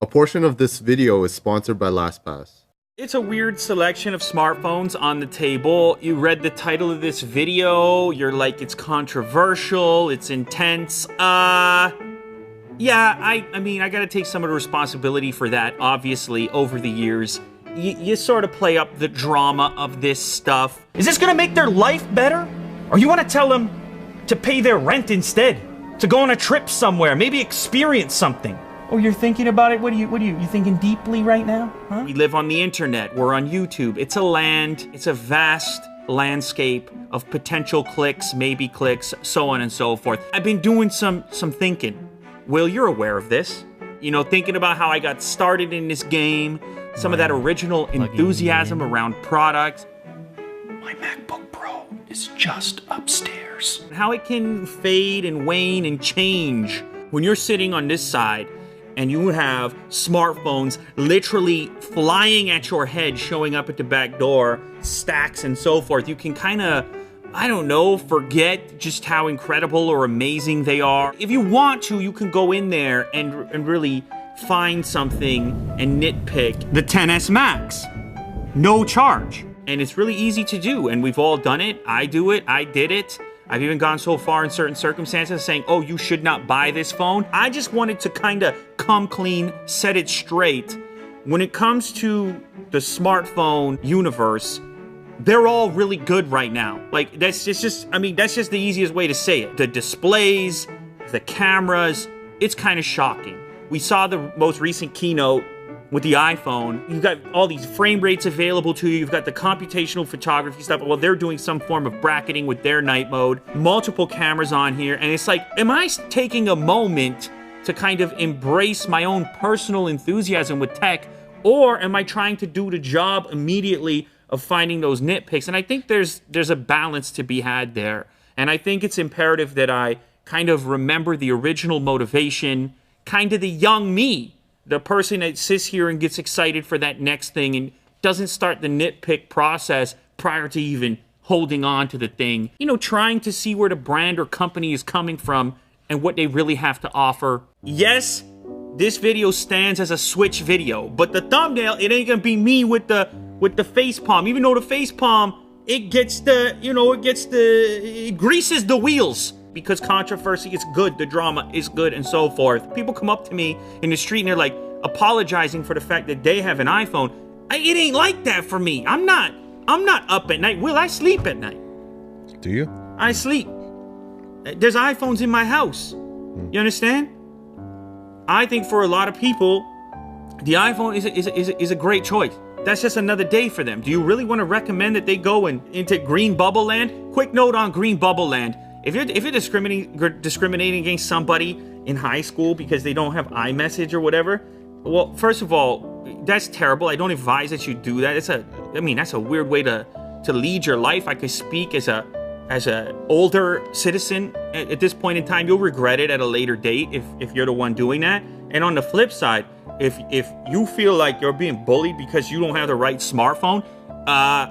A portion of this video is sponsored by LastPass. It's a weird selection of smartphones on the table. You read the title of this video, you're like, it's controversial, it's intense. Yeah, I mean, I gotta take some of the responsibility for that, obviously, over the years. You sort of play up the drama of this stuff. Is this gonna make their life better? Or you wanna tell them to pay their rent instead? To go on a trip somewhere, maybe experience something? Oh, you're thinking about it? You thinking deeply right now? Huh? We live on the internet, we're on YouTube. It's a vast landscape of potential clicks, maybe clicks, so on and so forth. I've been doing some thinking. Will, you're aware of this. You know, thinking about how I got started in this game, some of that original enthusiasm around products. My MacBook Pro is just upstairs. How it can fade and wane and change when you're sitting on this side and you have smartphones literally flying at your head, showing up at the back door, stacks and so forth. You can kind of, I don't know, forget just how incredible or amazing they are. If you want to, you can go in there and really find something and nitpick the XS Max. No charge. And it's really easy to do, and we've all done it. I do it, I did it. I've even gone so far in certain circumstances saying, oh, you should not buy this phone. I just wanted to kind of come clean, set it straight. When it comes to the smartphone universe, they're all really good right now. Like, that's just the easiest way to say it. The displays, the cameras, it's kind of shocking. We saw the most recent keynote with the iPhone. You've got all these frame rates available to you. You've got the computational photography stuff. Well, they're doing some form of bracketing with their night mode. Multiple cameras on here. And it's like, am I taking a moment to kind of embrace my own personal enthusiasm with tech? Or am I trying to do the job immediately of finding those nitpicks? And I think there's a balance to be had there. And I think it's imperative that I kind of remember the original motivation, kind of the young me, the person that sits here and gets excited for that next thing and doesn't start the nitpick process prior to even holding on to the thing. You know, trying to see where the brand or company is coming from and what they really have to offer. Yes, this video stands as a Switch video, but the thumbnail, it ain't gonna be me with the face palm. Even though the face palm, it greases the wheels. Because controversy is good, the drama is good, and so forth. People come up to me in the street and they're like apologizing for the fact that they have an iPhone. It ain't like that for me. I'm not up at night. Will, I sleep at night. Do you? I sleep. There's iPhones in my house. You understand? I think for a lot of people, the iPhone is a great choice. That's just another day for them. Do you really want to recommend that they go into Green Bubble Land? Quick note on Green Bubble Land. If you're discriminating against somebody in high school because they don't have iMessage or whatever, well, first of all, that's terrible. I don't advise that you do that. That's a weird way to lead your life. I could speak as a older citizen at this point in time. You'll regret it at a later date if you're the one doing that. And on the flip side, if you feel like you're being bullied because you don't have the right smartphone,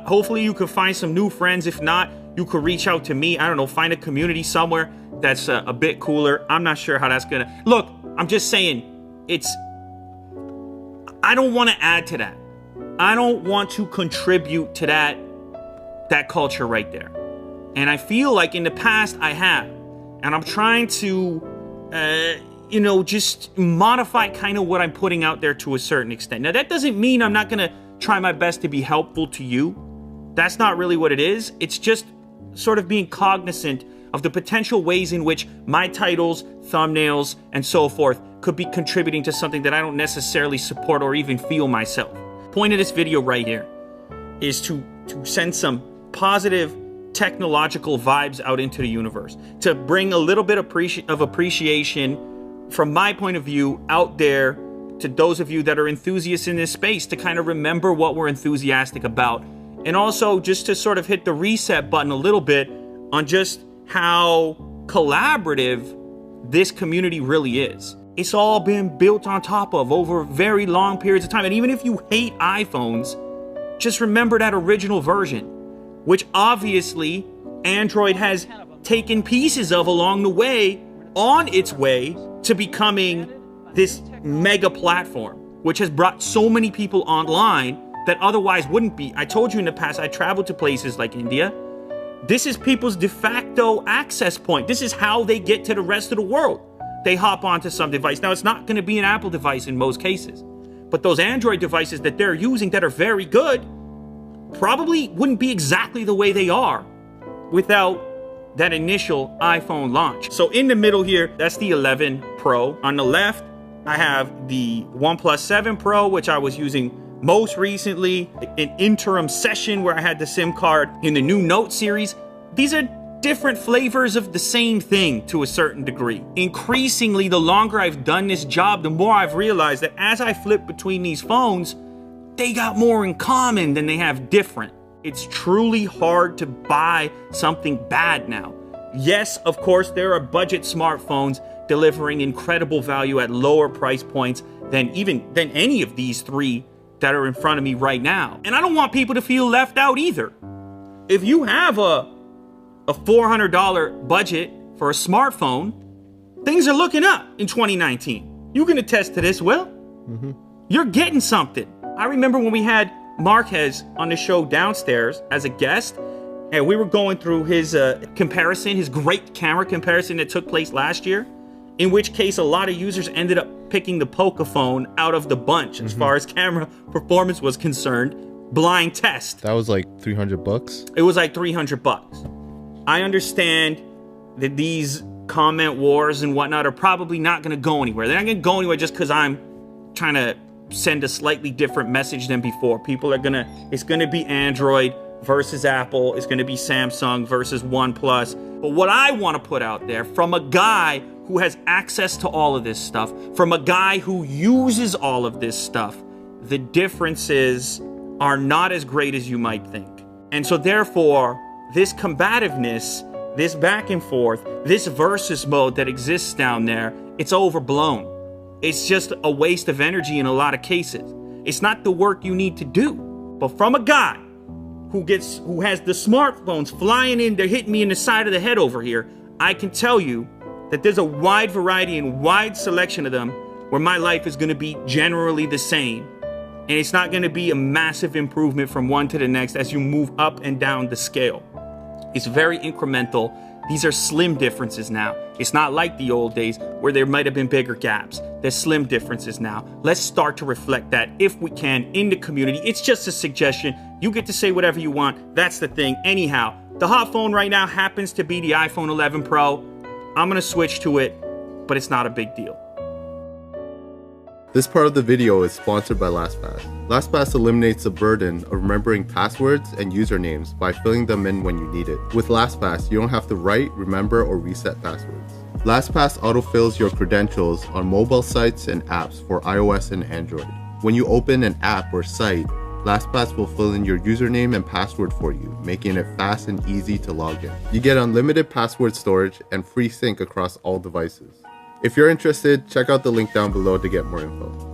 hopefully you can find some new friends. If not, you could reach out to me. I don't know, find a community somewhere that's a bit cooler. I'm not sure how that's gonna... Look, I'm just saying, I don't want to add to that. I don't want to contribute to that culture right there. And I feel like in the past I have. And I'm trying to, just modify kind of what I'm putting out there to a certain extent. Now, that doesn't mean I'm not gonna try my best to be helpful to you. That's not really what it is. It's just sort of being cognizant of the potential ways in which my titles, thumbnails, and so forth could be contributing to something that I don't necessarily support or even feel myself. Point of this video right here is to send some positive technological vibes out into the universe, to bring a little bit of appreciation from my point of view out there to those of you that are enthusiasts in this space, to kind of remember what we're enthusiastic about. And also just to sort of hit the reset button a little bit on just how collaborative this community really is. It's all been built on top of over very long periods of time. And even if you hate iPhones, just remember that original version, which obviously Android has taken pieces of along the way, on its way to becoming this mega platform. which has brought so many people online that otherwise wouldn't be. I told you in the past, I traveled to places like India. This is people's de facto access point. This is how they get to the rest of the world. They hop onto some device. Now, it's not going to be an Apple device in most cases, but those Android devices that they're using that are very good probably wouldn't be exactly the way they are without that initial iPhone launch. So in the middle here, that's the 11 Pro. On the left, I have the OnePlus 7 Pro, which I was using most recently, an interim session where I had the SIM card in the new Note series. These are different flavors of the same thing to a certain degree. Increasingly, the longer I've done this job, the more I've realized that as I flip between these phones, they got more in common than they have different. It's truly hard to buy something bad now. Yes, of course, there are budget smartphones delivering incredible value at lower price points than any of these three that are in front of me right now. And I don't want people to feel left out either. If you have a $400 budget for a smartphone, things are looking up in 2019. You can attest to this, Will. Mm-hmm. You're getting something. I remember when we had Marquez on the show downstairs as a guest, and we were going through his comparison, his great camera comparison that took place last year, in which case a lot of users ended up picking the Pocophone out of the bunch as far as camera performance was concerned. Blind test. That was like $300. It was like $300. I understand that these comment wars and whatnot are probably not going to go anywhere. They're not going to go anywhere just because I'm trying to send a slightly different message than before. It's going to be Android versus Apple. It's going to be Samsung versus OnePlus. But what I want to put out there from a guy who has access to all of this stuff, from a guy who uses all of this stuff, the differences are not as great as you might think. And so therefore, this combativeness, this back and forth, this versus mode that exists down there, it's overblown. It's just a waste of energy in a lot of cases. It's not the work you need to do. But from a guy who has the smartphones flying in, they're hitting me in the side of the head over here, I can tell you that there's a wide variety and wide selection of them where my life is going to be generally the same. And it's not going to be a massive improvement from one to the next as you move up and down the scale. It's very incremental. These are slim differences now. It's not like the old days where there might have been bigger gaps. There's slim differences now. Let's start to reflect that if we can in the community. It's just a suggestion. You get to say whatever you want. That's the thing. Anyhow, the hot phone right now happens to be the iPhone 11 Pro. I'm going to switch to it, but it's not a big deal. This part of the video is sponsored by LastPass. LastPass eliminates the burden of remembering passwords and usernames by filling them in when you need it. With LastPass, you don't have to write, remember, or reset passwords. LastPass autofills your credentials on mobile sites and apps for iOS and Android. When you open an app or site, LastPass will fill in your username and password for you, making it fast and easy to log in. You get unlimited password storage and free sync across all devices. If you're interested, check out the link down below to get more info.